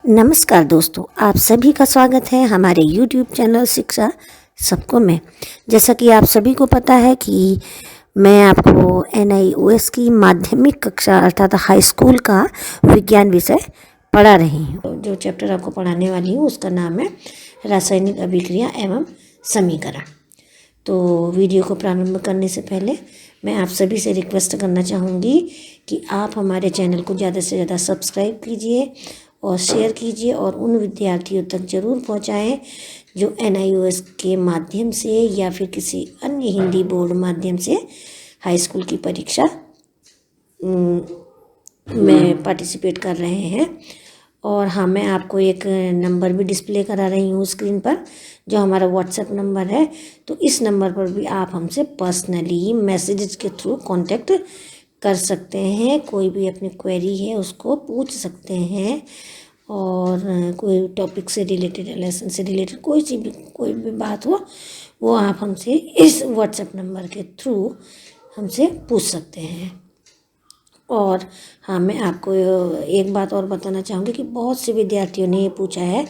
नमस्कार दोस्तों, आप सभी का स्वागत है हमारे YouTube चैनल शिक्षा सबको में। जैसा कि आप सभी को पता है कि मैं आपको NIOS की माध्यमिक कक्षा अर्थात हाई स्कूल का विज्ञान विषय पढ़ा रही हूँ। जो चैप्टर आपको पढ़ाने वाली हूँ उसका नाम है रासायनिक अभिक्रिया एवं समीकरण। तो वीडियो को प्रारंभ करने से पहले मैं आप सभी से रिक्वेस्ट करना चाहूँगी कि आप हमारे चैनल को ज़्यादा से ज़्यादा सब्सक्राइब कीजिए और शेयर कीजिए और उन विद्यार्थियों तक ज़रूर पहुंचाएं जो NIOS के माध्यम से या फिर किसी अन्य हिंदी बोर्ड माध्यम से हाई स्कूल की परीक्षा में पार्टिसिपेट कर रहे हैं। और हाँ, मैं आपको एक नंबर भी डिस्प्ले करा रही हूँ स्क्रीन पर, जो हमारा व्हाट्सएप नंबर है। तो इस नंबर पर भी आप हमसे पर्सनली मैसेजेस के थ्रू कांटेक्ट कर सकते हैं। कोई भी अपनी क्वेरी है उसको पूछ सकते हैं और कोई टॉपिक से रिलेटेड, लेसन से रिलेटेड कोई भी बात हो वो आप हमसे इस व्हाट्सएप नंबर के थ्रू हमसे पूछ सकते हैं। और हाँ, मैं आपको एक बात और बताना चाहूँगी कि बहुत से विद्यार्थियों ने ये पूछा है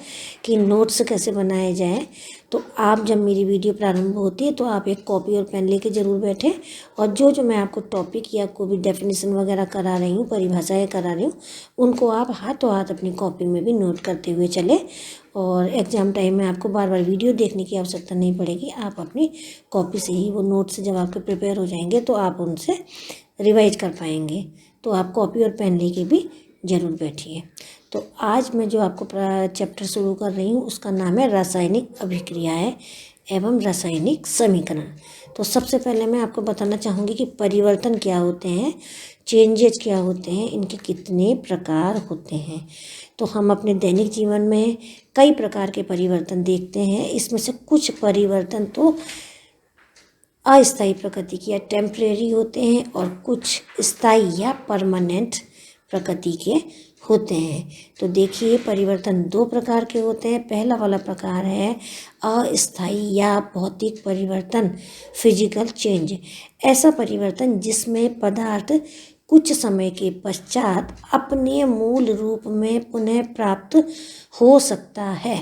कि नोट्स कैसे बनाए जाएं। तो आप जब मेरी वीडियो प्रारंभ होती है तो आप एक कॉपी और पेन लेके ज़रूर बैठें और जो मैं आपको टॉपिक या कोई भी डेफिनेशन वगैरह करा रही हूँ, परिभाषाएँ करा रही हूँ, उनको आप हाथों हाथ अपनी कॉपी में भी नोट करते हुए चलें। और एग्ज़ाम टाइम में आपको बार बार वीडियो देखने की आवश्यकता नहीं पड़ेगी। आप अपनी कॉपी से ही वो नोट्स जब आपके प्रिपेयर हो जाएंगे तो आप उनसे रिवाइज कर पाएंगे। तो आप कॉपी और पेन लेके भी ज़रूर बैठिए। तो आज मैं जो आपको चैप्टर शुरू कर रही हूँ उसका नाम है रासायनिक अभिक्रियाएं एवं रासायनिक समीकरण। तो सबसे पहले मैं आपको बताना चाहूँगी कि परिवर्तन क्या होते हैं, चेंजेज क्या होते हैं, इनके कितने प्रकार होते हैं। तो हम अपने दैनिक जीवन में कई प्रकार के परिवर्तन देखते हैं। इसमें से कुछ परिवर्तन तो अस्थायी प्रकृति के या टेम्परेरी होते हैं और कुछ स्थायी या परमानेंट प्रकृति के होते हैं। तो देखिए, परिवर्तन दो प्रकार के होते हैं। पहला वाला प्रकार है अस्थायी या भौतिक परिवर्तन, फिजिकल चेंज। ऐसा परिवर्तन जिसमें पदार्थ कुछ समय के पश्चात अपने मूल रूप में पुनः प्राप्त हो सकता है,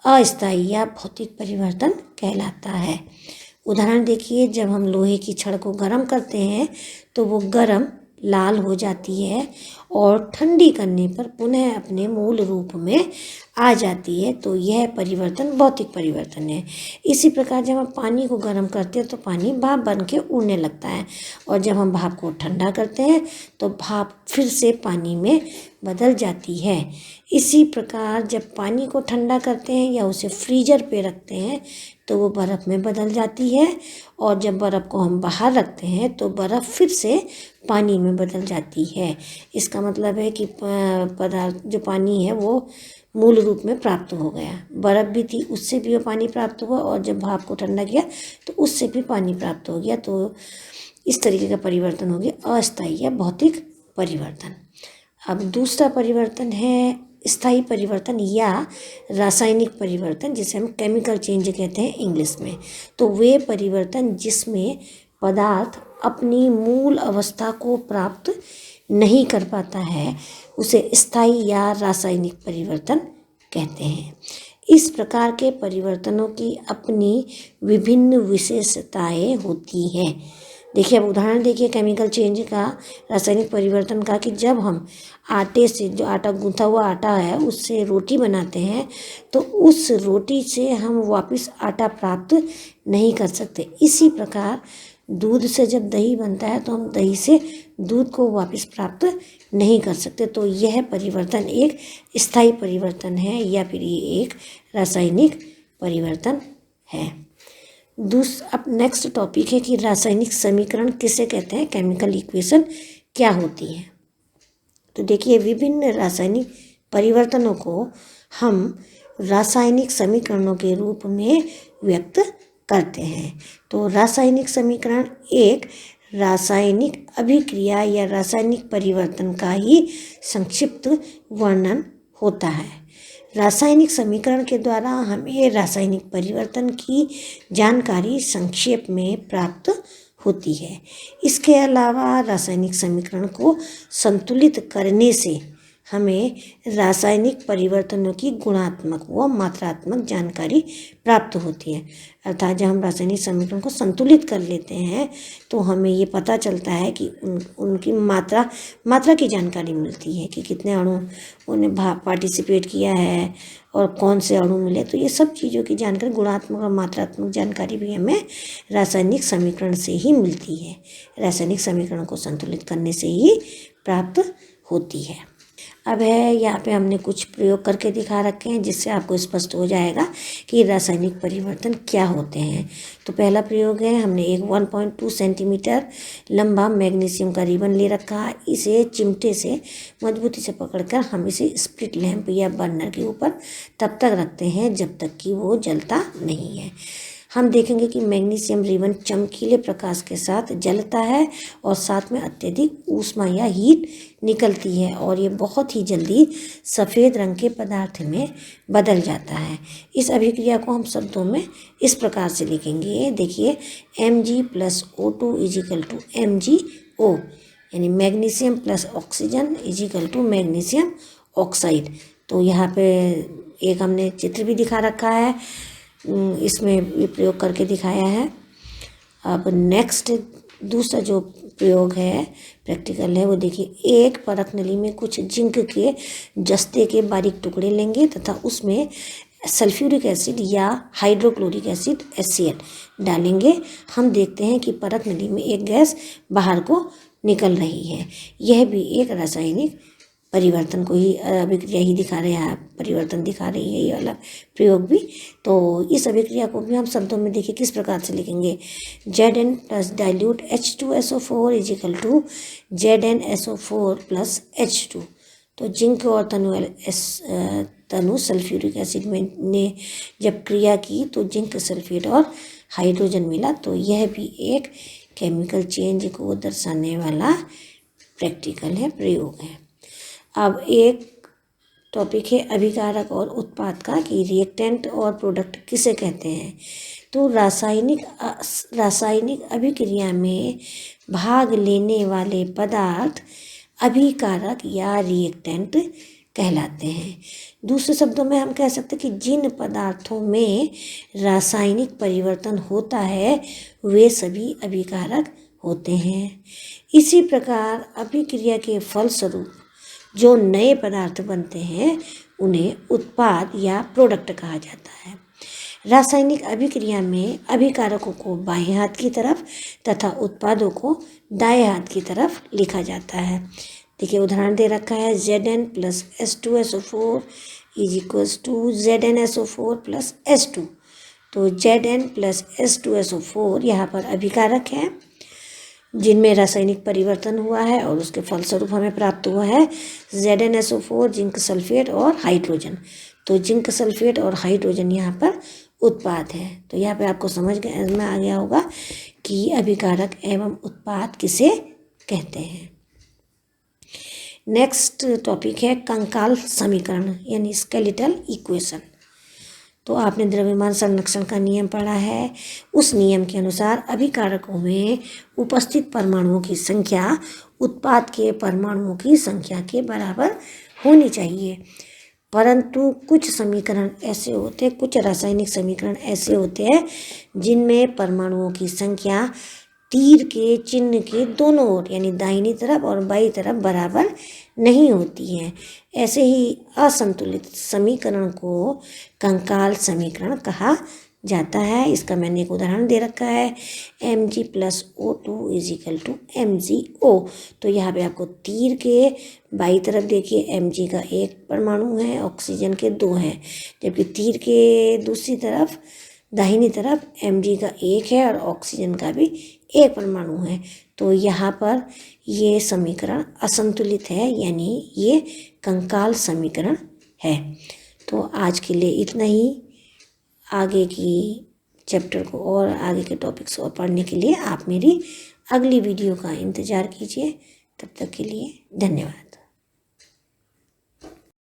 अस्थायी या भौतिक परिवर्तन कहलाता है। उदाहरण देखिए, जब हम लोहे की छड़ को गर्म करते हैं तो वो गर्म लाल हो जाती है और ठंडी करने पर पुनः अपने मूल रूप में आ जाती है। तो यह परिवर्तन भौतिक परिवर्तन है। इसी प्रकार जब हम पानी को गर्म करते हैं तो पानी भाप बन के उड़ने लगता है और जब हम भाप को ठंडा करते हैं तो भाप फिर से पानी में बदल जाती है। इसी प्रकार जब पानी को ठंडा करते हैं या उसे फ्रीजर पे रखते हैं तो वो बर्फ़ में बदल जाती है और जब बर्फ़ को हम बाहर रखते हैं तो बर्फ़ फिर से पानी में बदल जाती है। इसका मतलब है कि पदार्थ जो पानी है वो मूल रूप में प्राप्त हो गया। बर्फ़ भी थी, उससे भी वो पानी प्राप्त हुआ और जब भाप को ठंडा किया तो उससे भी पानी प्राप्त हो गया। तो इस तरीके का परिवर्तन हो गया अस्थायी या भौतिक परिवर्तन। अब दूसरा परिवर्तन है स्थायी परिवर्तन या रासायनिक परिवर्तन, जिसे हम केमिकल चेंज कहते हैं इंग्लिश में। तो वे परिवर्तन जिसमें पदार्थ अपनी मूल अवस्था को प्राप्त नहीं कर पाता है उसे स्थायी या रासायनिक परिवर्तन कहते हैं। इस प्रकार के परिवर्तनों की अपनी विभिन्न विशेषताएं होती हैं। देखिए, अब उदाहरण देखिए केमिकल चेंज का, रासायनिक परिवर्तन का, कि जब हम आटे से, जो आटा गूंथा हुआ आटा है उससे रोटी बनाते हैं तो उस रोटी से हम वापस आटा प्राप्त नहीं कर सकते। इसी प्रकार दूध से जब दही बनता है तो हम दही से दूध को वापस प्राप्त नहीं कर सकते। तो यह परिवर्तन एक स्थायी परिवर्तन है या फिर ये एक रासायनिक परिवर्तन है। अब नेक्स्ट टॉपिक है कि रासायनिक समीकरण किसे कहते हैं, केमिकल इक्वेशन क्या होती है। तो देखिए, विभिन्न रासायनिक परिवर्तनों को हम रासायनिक समीकरणों के रूप में व्यक्त करते हैं। तो रासायनिक समीकरण एक रासायनिक अभिक्रिया या रासायनिक परिवर्तन का ही संक्षिप्त वर्णन होता है। रासायनिक समीकरण के द्वारा हमें रासायनिक परिवर्तन की जानकारी संक्षेप में प्राप्त होती है। इसके अलावा रासायनिक समीकरण को संतुलित करने से हमें रासायनिक परिवर्तनों की गुणात्मक व मात्रात्मक जानकारी प्राप्त होती है। अर्थात जब हम रासायनिक समीकरण को संतुलित कर लेते हैं तो हमें ये पता चलता है कि उनकी मात्रा की जानकारी मिलती है कि कितने अणु उन्हें पार्टिसिपेट किया है और कौन से अणु मिले। तो ये सब चीज़ों की जानकारी, गुणात्मक और मात्रात्मक जानकारी भी हमें रासायनिक समीकरण से ही मिलती है, रासायनिक समीकरण को संतुलित करने से ही प्राप्त होती है। अब है यहाँ पे हमने कुछ प्रयोग करके दिखा रखे हैं जिससे आपको स्पष्ट हो जाएगा कि रासायनिक परिवर्तन क्या होते हैं। तो पहला प्रयोग है, हमने एक 1.2 सेंटीमीटर लंबा मैग्नीशियम का रिबन ले रखा है। इसे चिमटे से मजबूती से पकड़कर हम इसे स्प्लिट लैंप या बर्नर के ऊपर तब तक रखते हैं जब तक कि वो जलता नहीं है। हम देखेंगे कि मैग्नीशियम रिबन चमकीले प्रकाश के साथ जलता है और साथ में अत्यधिक ऊष्मा या हीट निकलती है और ये बहुत ही जल्दी सफ़ेद रंग के पदार्थ में बदल जाता है। इस अभिक्रिया को हम शब्दों में इस प्रकार से लिखेंगे। देखिए, Mg+O2 = MgO, यानी magnesium plus oxygen = magnesium oxide. तो यहाँ पे एक हमने चित्र भी दिखा रखा है, इसमें ये प्रयोग करके दिखाया है। अब नेक्स्ट दूसरा जो प्रयोग है, प्रैक्टिकल है, वो देखिए, एक परख नली में कुछ जिंक के जस्ते के बारीक टुकड़े लेंगे तथा उसमें सल्फ्यूरिक एसिड या हाइड्रोक्लोरिक एसिड HCl डालेंगे। हम देखते हैं कि परख नली में एक गैस बाहर को निकल रही है। यह भी एक रासायनिक परिवर्तन को ही, अभिक्रिया ही दिखा रहे हैं, परिवर्तन दिखा रही है ये वाला प्रयोग भी। तो इस अभिक्रिया को भी हम शब्दों में देखिए किस प्रकार से लिखेंगे। Zn + dilute H2SO4 = ZnSO4 + H2। तो जिंक और तनु सल्फ्यूरिक एसिड में ने जब क्रिया की तो जिंक सल्फेट और हाइड्रोजन मिला। तो यह भी एक केमिकल चेंज को दर्शाने वाला प्रैक्टिकल है, प्रयोग है। अब एक टॉपिक है अभिकारक और उत्पाद का, कि रिएक्टेंट और प्रोडक्ट किसे कहते हैं। तो रासायनिक अभिक्रिया में भाग लेने वाले पदार्थ अभिकारक या रिएक्टेंट कहलाते हैं। दूसरे शब्दों में हम कह सकते हैं कि जिन पदार्थों में रासायनिक परिवर्तन होता है वे सभी अभिकारक होते हैं। इसी प्रकार अभिक्रिया के फलस्वरूप जो नए पदार्थ बनते हैं उन्हें उत्पाद या प्रोडक्ट कहा जाता है। रासायनिक अभिक्रिया में अभिकारकों को बाएं हाथ की तरफ तथा उत्पादों को दाएं हाथ की तरफ लिखा जाता है। देखिए, उदाहरण दे रखा है, Zn + H2SO4 = ZnSO4 + H2। तो Zn + H2SO4 यहाँ पर अभिकारक है जिनमें रासायनिक परिवर्तन हुआ है और उसके फलस्वरूप हमें प्राप्त हुआ है ZnSO4, जिंक सल्फेट और हाइड्रोजन। तो जिंक सल्फेट और हाइड्रोजन यहाँ पर उत्पाद है। तो यहाँ पे आपको समझ में आ गया होगा कि अभिकारक एवं उत्पाद किसे कहते हैं। नेक्स्ट टॉपिक है कंकाल समीकरण यानी स्केलेटल इक्वेशन। तो आपने द्रव्यमान संरक्षण का नियम पढ़ा है। उस नियम के अनुसार अभिकारकों में उपस्थित परमाणुओं की संख्या उत्पाद के परमाणुओं की संख्या के बराबर होनी चाहिए। परंतु कुछ समीकरण ऐसे होते हैं, कुछ रासायनिक समीकरण ऐसे होते हैं जिनमें परमाणुओं की संख्या तीर के चिन्ह के दोनों ओर यानी दाहिनी तरफ और बाईं तरफ बराबर नहीं होती है। ऐसे ही असंतुलित समीकरण को कंकाल समीकरण कहा जाता है। इसका मैंने एक उदाहरण दे रखा है, Mg+O2 = MgO। तो यहाँ पे आपको तीर के बाईं तरफ देखिए Mg का एक परमाणु है, ऑक्सीजन के 2 हैं, जबकि तीर के दूसरी तरफ दाहिनी तरफ Mg का 1 है और ऑक्सीजन का भी 1 परमाणु है। तो यहाँ पर ये समीकरण असंतुलित है, यानी ये कंकाल समीकरण है। तो आज के लिए इतना ही। आगे की चैप्टर को और आगे के टॉपिक्स को पढ़ने के लिए आप मेरी अगली वीडियो का इंतज़ार कीजिए। तब तक के लिए धन्यवाद।